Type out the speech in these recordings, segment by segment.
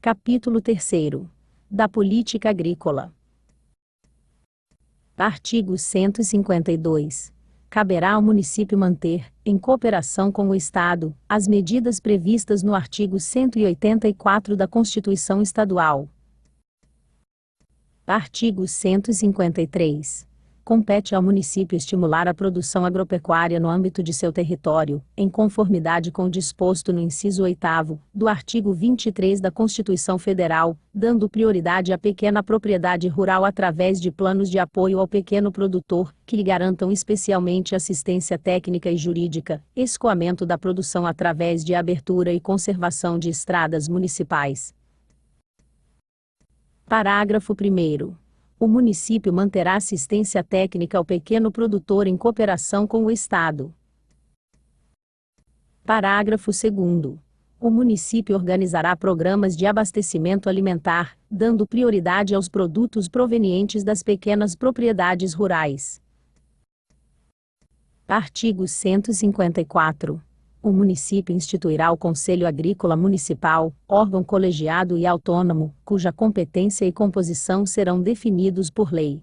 Capítulo 3º. Da Política Agrícola. Artigo 152. Caberá ao município manter, em cooperação com o Estado, as medidas previstas no artigo 184 da Constituição Estadual. Artigo 153. Compete ao município estimular a produção agropecuária no âmbito de seu território, em conformidade com o disposto no inciso 8º do artigo 23 da Constituição Federal, dando prioridade à pequena propriedade rural através de planos de apoio ao pequeno produtor, que lhe garantam especialmente assistência técnica e jurídica, escoamento da produção através de abertura e conservação de estradas municipais. Parágrafo 1º. O município manterá assistência técnica ao pequeno produtor em cooperação com o Estado. Parágrafo 2º. O município organizará programas de abastecimento alimentar, dando prioridade aos produtos provenientes das pequenas propriedades rurais. Artigo 154. O município instituirá o Conselho Agrícola Municipal, órgão colegiado e autônomo, cuja competência e composição serão definidos por lei.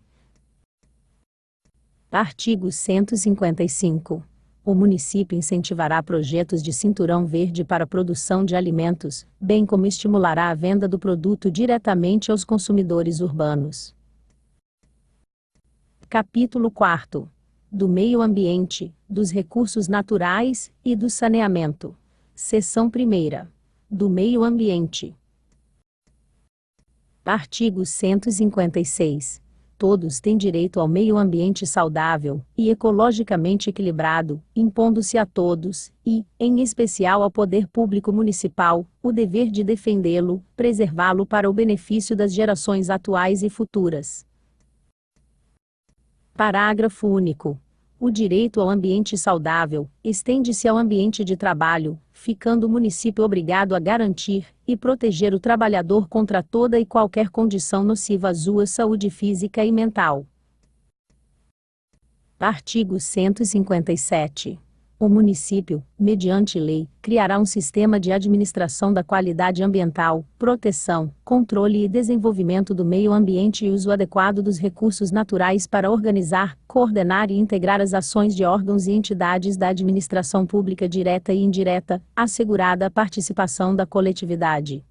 Artigo 155. O município incentivará projetos de cinturão verde para a produção de alimentos, bem como estimulará a venda do produto diretamente aos consumidores urbanos. Capítulo 4. Do meio ambiente, dos recursos naturais e do saneamento. Seção 1ª. Do meio ambiente. Artigo 156. Todos têm direito ao meio ambiente saudável e ecologicamente equilibrado, impondo-se a todos, e, em especial ao poder público municipal, o dever de defendê-lo, preservá-lo para o benefício das gerações atuais e futuras. Parágrafo único. O direito ao ambiente saudável estende-se ao ambiente de trabalho, ficando o município obrigado a garantir e proteger o trabalhador contra toda e qualquer condição nociva à sua saúde física e mental. Artigo 157. O município, mediante lei, criará um sistema de administração da qualidade ambiental, proteção, controle e desenvolvimento do meio ambiente e uso adequado dos recursos naturais para organizar, coordenar e integrar as ações de órgãos e entidades da administração pública direta e indireta, assegurada a participação da coletividade.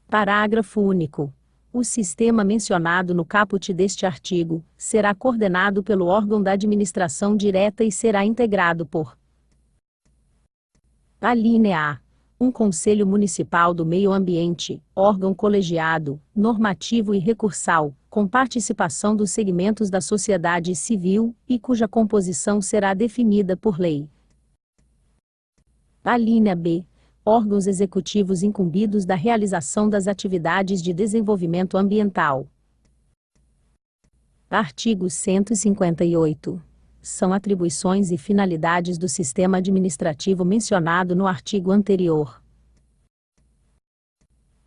Parágrafo único. O sistema mencionado no caput deste artigo será coordenado pelo órgão da administração direta e será integrado por: alínea A. Um Conselho Municipal do Meio Ambiente, órgão colegiado, normativo e recursal, com participação dos segmentos da sociedade civil, e cuja composição será definida por lei. Alínea B. Órgãos executivos incumbidos da realização das atividades de desenvolvimento ambiental. Artigo 158. São atribuições e finalidades do sistema administrativo mencionado no artigo anterior.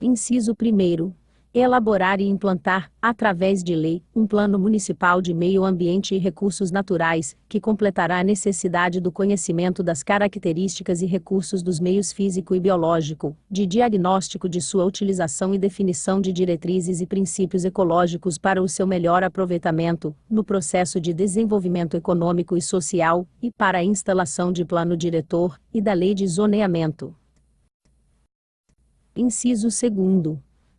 Inciso 1º. Elaborar e implantar, através de lei, um plano municipal de meio ambiente e recursos naturais, que completará a necessidade do conhecimento das características e recursos dos meios físico e biológico, de diagnóstico de sua utilização e definição de diretrizes e princípios ecológicos para o seu melhor aproveitamento, no processo de desenvolvimento econômico e social, e para a instalação de plano diretor, e da lei de zoneamento. Inciso 2º.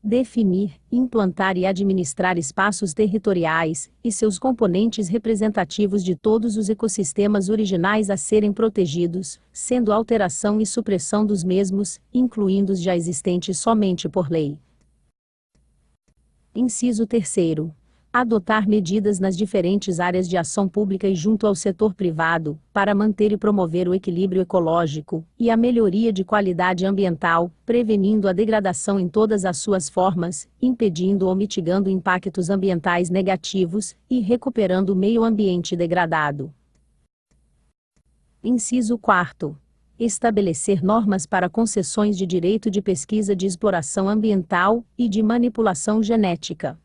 Definir, implantar e administrar espaços territoriais, e seus componentes representativos de todos os ecossistemas originais a serem protegidos, sendo alteração e supressão dos mesmos, incluindo os já existentes somente por lei. Inciso 3º. Adotar medidas nas diferentes áreas de ação pública e junto ao setor privado, para manter e promover o equilíbrio ecológico, e a melhoria de qualidade ambiental, prevenindo a degradação em todas as suas formas, impedindo ou mitigando impactos ambientais negativos, e recuperando o meio ambiente degradado. Inciso 4º. Estabelecer normas para concessões de direito de pesquisa de exploração ambiental, e de manipulação genética.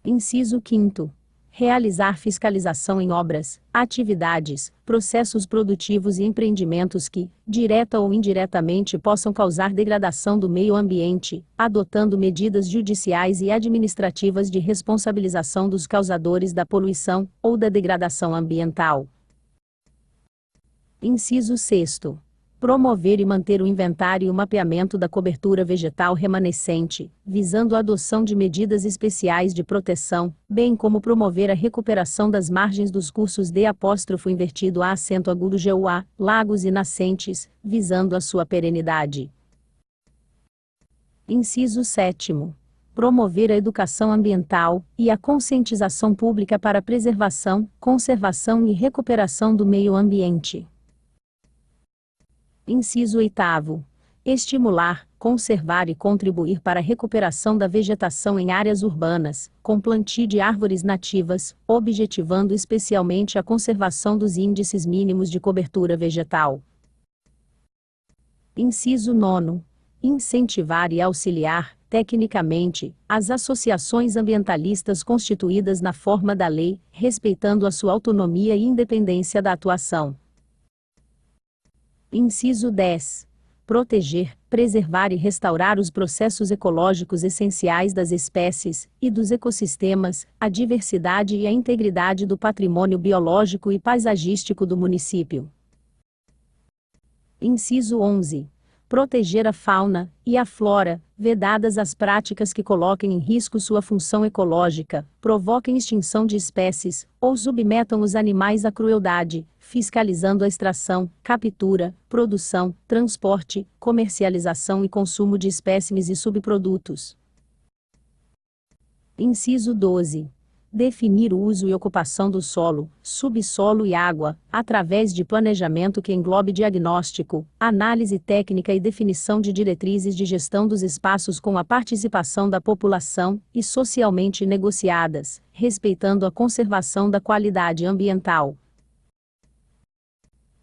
Inciso 5º. Realizar fiscalização em obras, atividades, processos produtivos e empreendimentos que, direta ou indiretamente, possam causar degradação do meio ambiente, adotando medidas judiciais e administrativas de responsabilização dos causadores da poluição ou da degradação ambiental. Inciso 6º. Promover e manter o inventário e o mapeamento da cobertura vegetal remanescente, visando a adoção de medidas especiais de proteção, bem como promover a recuperação das margens dos cursos D'(A)*GUA, lagos e nascentes, visando a sua perenidade. Inciso 7º. Promover a educação ambiental e a conscientização pública para a preservação, conservação e recuperação do meio ambiente. Inciso 8º. Estimular, conservar e contribuir para a recuperação da vegetação em áreas urbanas, com plantio de árvores nativas, objetivando especialmente a conservação dos índices mínimos de cobertura vegetal. Inciso 9º. Incentivar e auxiliar, tecnicamente, as associações ambientalistas constituídas na forma da lei, respeitando a sua autonomia e independência da atuação. Inciso 10. Proteger, preservar e restaurar os processos ecológicos essenciais das espécies e dos ecossistemas, a diversidade e a integridade do patrimônio biológico e paisagístico do município. Inciso 11. Proteger a fauna e a flora, vedadas as práticas que coloquem em risco sua função ecológica, provoquem extinção de espécies, ou submetam os animais à crueldade, fiscalizando a extração, captura, produção, transporte, comercialização e consumo de espécimes e subprodutos. Inciso 12. Definir o uso e ocupação do solo, subsolo e água, através de planejamento que englobe diagnóstico, análise técnica e definição de diretrizes de gestão dos espaços com a participação da população, e socialmente negociadas, respeitando a conservação da qualidade ambiental.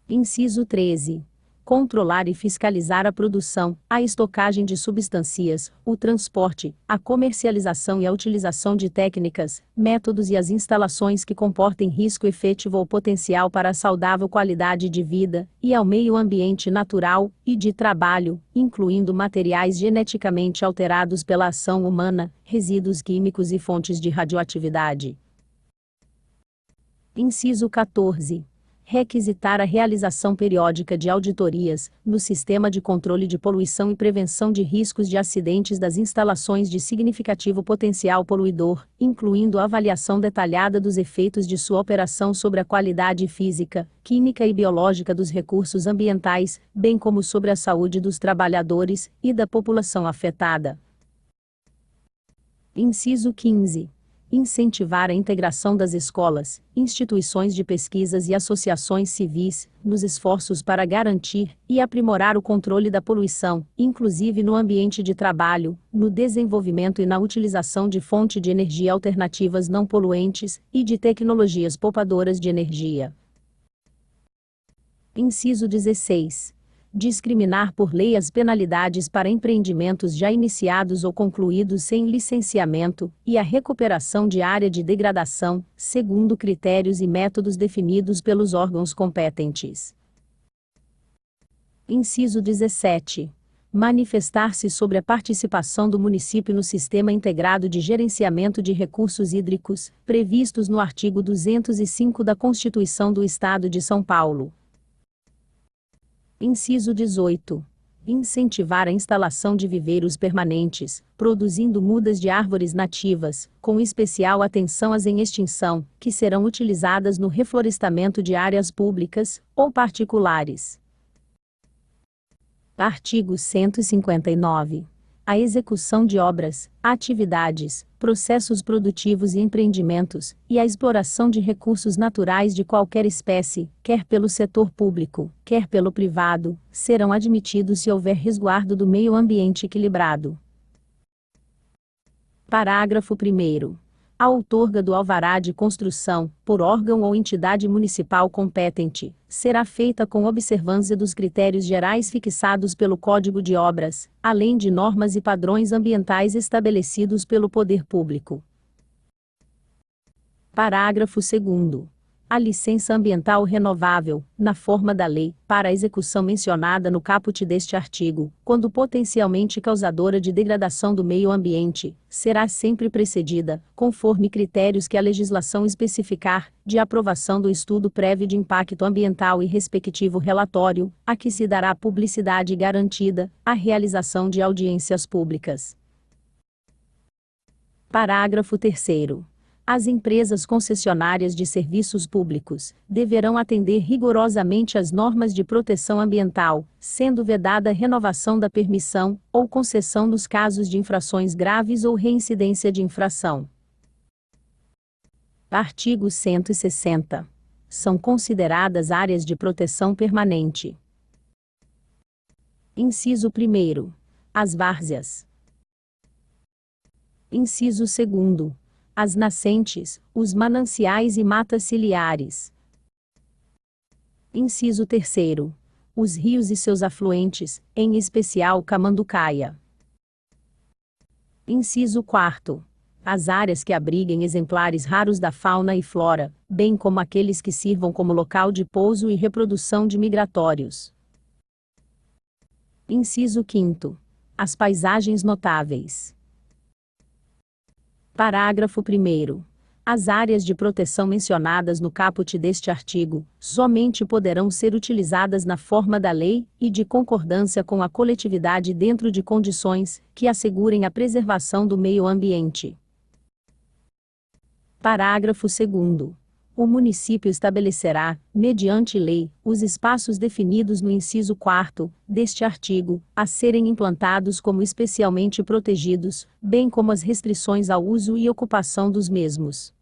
Inciso 13. Controlar e fiscalizar a produção, a estocagem de substâncias, o transporte, a comercialização e a utilização de técnicas, métodos e as instalações que comportem risco efetivo ou potencial para a saudável qualidade de vida e ao meio ambiente natural e de trabalho, incluindo materiais geneticamente alterados pela ação humana, resíduos químicos e fontes de radioatividade. Inciso 14. Requisitar a realização periódica de auditorias, no Sistema de Controle de Poluição e Prevenção de Riscos de Acidentes das instalações de significativo potencial poluidor, incluindo a avaliação detalhada dos efeitos de sua operação sobre a qualidade física, química e biológica dos recursos ambientais, bem como sobre a saúde dos trabalhadores e da população afetada. Inciso 15. Incentivar a integração das escolas, instituições de pesquisas e associações civis, nos esforços para garantir e aprimorar o controle da poluição, inclusive no ambiente de trabalho, no desenvolvimento e na utilização de fontes de energia alternativas não poluentes e de tecnologias poupadoras de energia. Inciso 16. Discriminar por lei as penalidades para empreendimentos já iniciados ou concluídos sem licenciamento, e a recuperação de área de degradação, segundo critérios e métodos definidos pelos órgãos competentes. Inciso 17. Manifestar-se sobre a participação do município no Sistema Integrado de Gerenciamento de Recursos Hídricos, previstos no artigo 205 da Constituição do Estado de São Paulo. Inciso 18. Incentivar a instalação de viveiros permanentes, produzindo mudas de árvores nativas, com especial atenção às em extinção, que serão utilizadas no reflorestamento de áreas públicas ou particulares. Artigo 159. A execução de obras, atividades, processos produtivos e empreendimentos, e a exploração de recursos naturais de qualquer espécie, quer pelo setor público, quer pelo privado, serão admitidos se houver resguardo do meio ambiente equilibrado. Parágrafo 1º. A outorga do alvará de construção, por órgão ou entidade municipal competente, será feita com observância dos critérios gerais fixados pelo Código de Obras, além de normas e padrões ambientais estabelecidos pelo poder público. Parágrafo 2º. A licença ambiental renovável, na forma da lei, para a execução mencionada no caput deste artigo, quando potencialmente causadora de degradação do meio ambiente, será sempre precedida, conforme critérios que a legislação especificar, de aprovação do estudo prévio de impacto ambiental e respectivo relatório, a que se dará publicidade garantida, a realização de audiências públicas. Parágrafo 3º. As empresas concessionárias de serviços públicos deverão atender rigorosamente às normas de proteção ambiental, sendo vedada a renovação da permissão ou concessão nos casos de infrações graves ou reincidência de infração. Artigo 160. São consideradas áreas de proteção permanente. Inciso 1º. As várzeas. Inciso 2º. As nascentes, os mananciais e matas ciliares. Inciso 3º. Os rios e seus afluentes, em especial Camanducaia. Inciso 4º. As áreas que abriguem exemplares raros da fauna e flora, bem como aqueles que sirvam como local de pouso e reprodução de migratórios. Inciso 5º. As paisagens notáveis. Parágrafo 1º. As áreas de proteção mencionadas no caput deste artigo, somente poderão ser utilizadas na forma da lei e de concordância com a coletividade dentro de condições que assegurem a preservação do meio ambiente. Parágrafo 2º. O município estabelecerá, mediante lei, os espaços definidos no inciso 4º deste artigo, a serem implantados como especialmente protegidos, bem como as restrições ao uso e ocupação dos mesmos.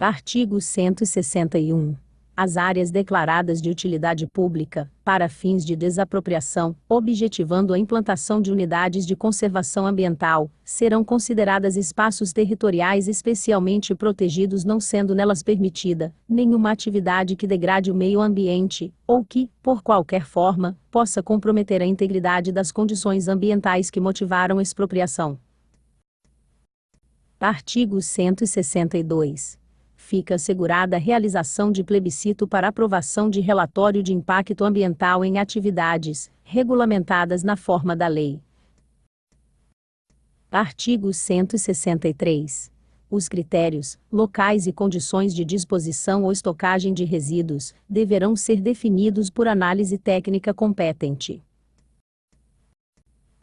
Artigo 161. As áreas declaradas de utilidade pública, para fins de desapropriação, objetivando a implantação de unidades de conservação ambiental, serão consideradas espaços territoriais especialmente protegidos, não sendo nelas permitida nenhuma atividade que degrade o meio ambiente, ou que, por qualquer forma, possa comprometer a integridade das condições ambientais que motivaram a expropriação. Artigo 162. Fica assegurada a realização de plebiscito para aprovação de relatório de impacto ambiental em atividades, regulamentadas na forma da lei. Artigo 163. Os critérios, locais e condições de disposição ou estocagem de resíduos, deverão ser definidos por análise técnica competente.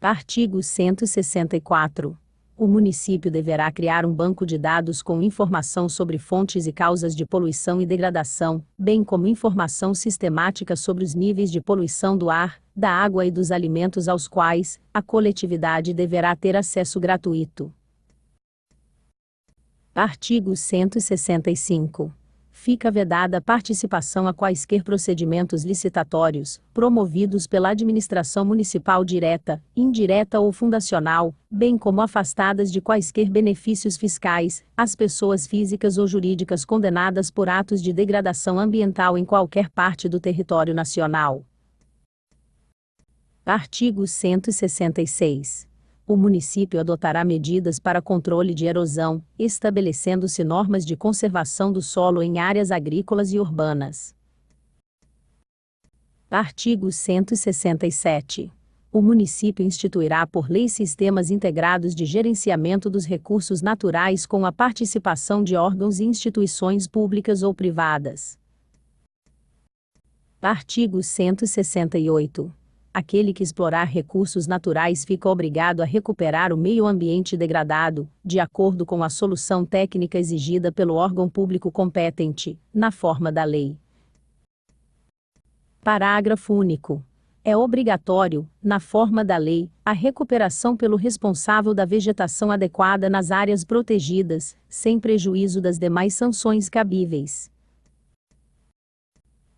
Artigo 164. O município deverá criar um banco de dados com informação sobre fontes e causas de poluição e degradação, bem como informação sistemática sobre os níveis de poluição do ar, da água e dos alimentos aos quais a coletividade deverá ter acesso gratuito. Artigo 165. Fica vedada a participação a quaisquer procedimentos licitatórios, promovidos pela administração municipal direta, indireta ou fundacional, bem como afastadas de quaisquer benefícios fiscais, as pessoas físicas ou jurídicas condenadas por atos de degradação ambiental em qualquer parte do território nacional. Artigo 166. O município adotará medidas para controle de erosão, estabelecendo-se normas de conservação do solo em áreas agrícolas e urbanas. Artigo 167. O município instituirá por lei sistemas integrados de gerenciamento dos recursos naturais com a participação de órgãos e instituições públicas ou privadas. Artigo 168. Aquele que explorar recursos naturais fica obrigado a recuperar o meio ambiente degradado, de acordo com a solução técnica exigida pelo órgão público competente, na forma da lei. Parágrafo único. É obrigatório, na forma da lei, a recuperação pelo responsável da vegetação adequada nas áreas protegidas, sem prejuízo das demais sanções cabíveis.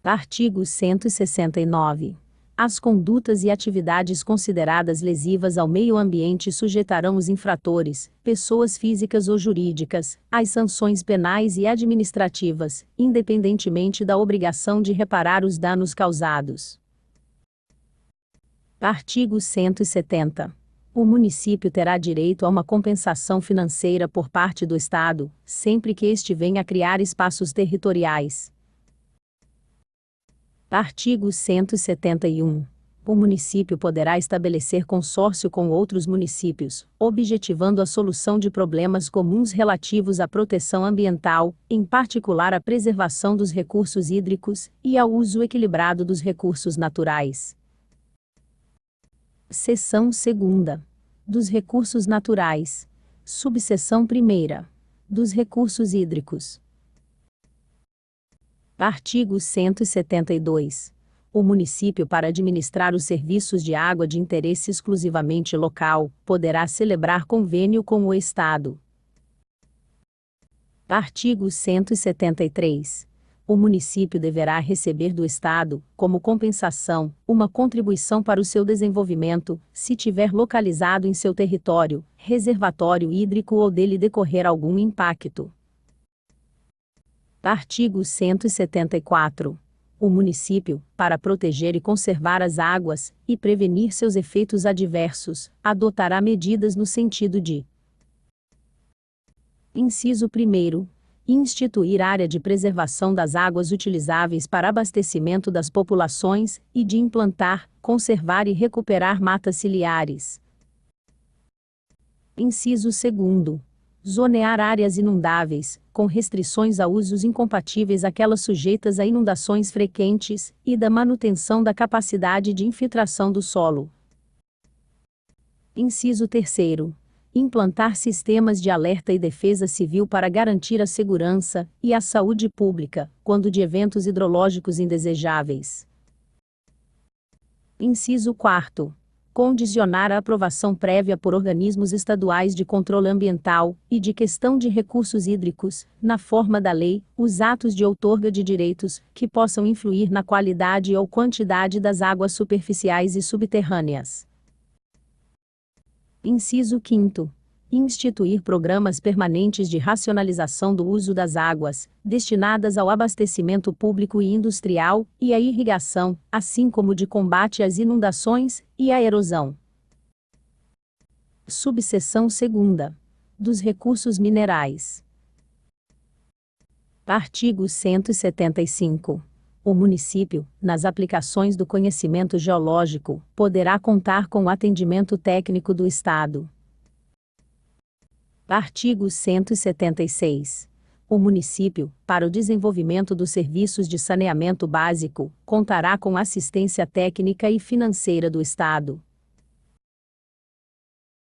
Artigo 169. As condutas e atividades consideradas lesivas ao meio ambiente sujeitarão os infratores, pessoas físicas ou jurídicas, às sanções penais e administrativas, independentemente da obrigação de reparar os danos causados. Artigo 170. O município terá direito a uma compensação financeira por parte do Estado, sempre que este venha a criar espaços territoriais. Artigo 171. O município poderá estabelecer consórcio com outros municípios, objetivando a solução de problemas comuns relativos à proteção ambiental, em particular à preservação dos recursos hídricos e ao uso equilibrado dos recursos naturais. Seção 2ª. Dos recursos naturais. Subseção 1ª. Dos recursos hídricos. Artigo 172. O município, para administrar os serviços de água de interesse exclusivamente local, poderá celebrar convênio com o Estado. Artigo 173. O município deverá receber do Estado, como compensação, uma contribuição para o seu desenvolvimento, se tiver localizado em seu território, reservatório hídrico ou dele decorrer algum impacto. Artigo 174. O município, para proteger e conservar as águas, e prevenir seus efeitos adversos, adotará medidas no sentido de: Inciso 1º. Instituir área de preservação das águas utilizáveis para abastecimento das populações, e de implantar, conservar e recuperar matas ciliares. Inciso 2º. Zonear áreas inundáveis, com restrições a usos incompatíveis àquelas sujeitas a inundações frequentes, e da manutenção da capacidade de infiltração do solo. Inciso 3º. Implantar sistemas de alerta e defesa civil para garantir a segurança e a saúde pública, quando de eventos hidrológicos indesejáveis. Inciso 4º. Condicionar a aprovação prévia por organismos estaduais de controle ambiental e de gestão de recursos hídricos, na forma da lei, os atos de outorga de direitos, que possam influir na qualidade ou quantidade das águas superficiais e subterrâneas. Inciso 5º. Instituir programas permanentes de racionalização do uso das águas, destinadas ao abastecimento público e industrial, e à irrigação, assim como de combate às inundações e à erosão. Subseção 2ª. Dos recursos minerais. Artigo 175. O município, nas aplicações do conhecimento geológico, poderá contar com o atendimento técnico do Estado. Artigo 176. O município, para o desenvolvimento dos serviços de saneamento básico, contará com assistência técnica e financeira do Estado.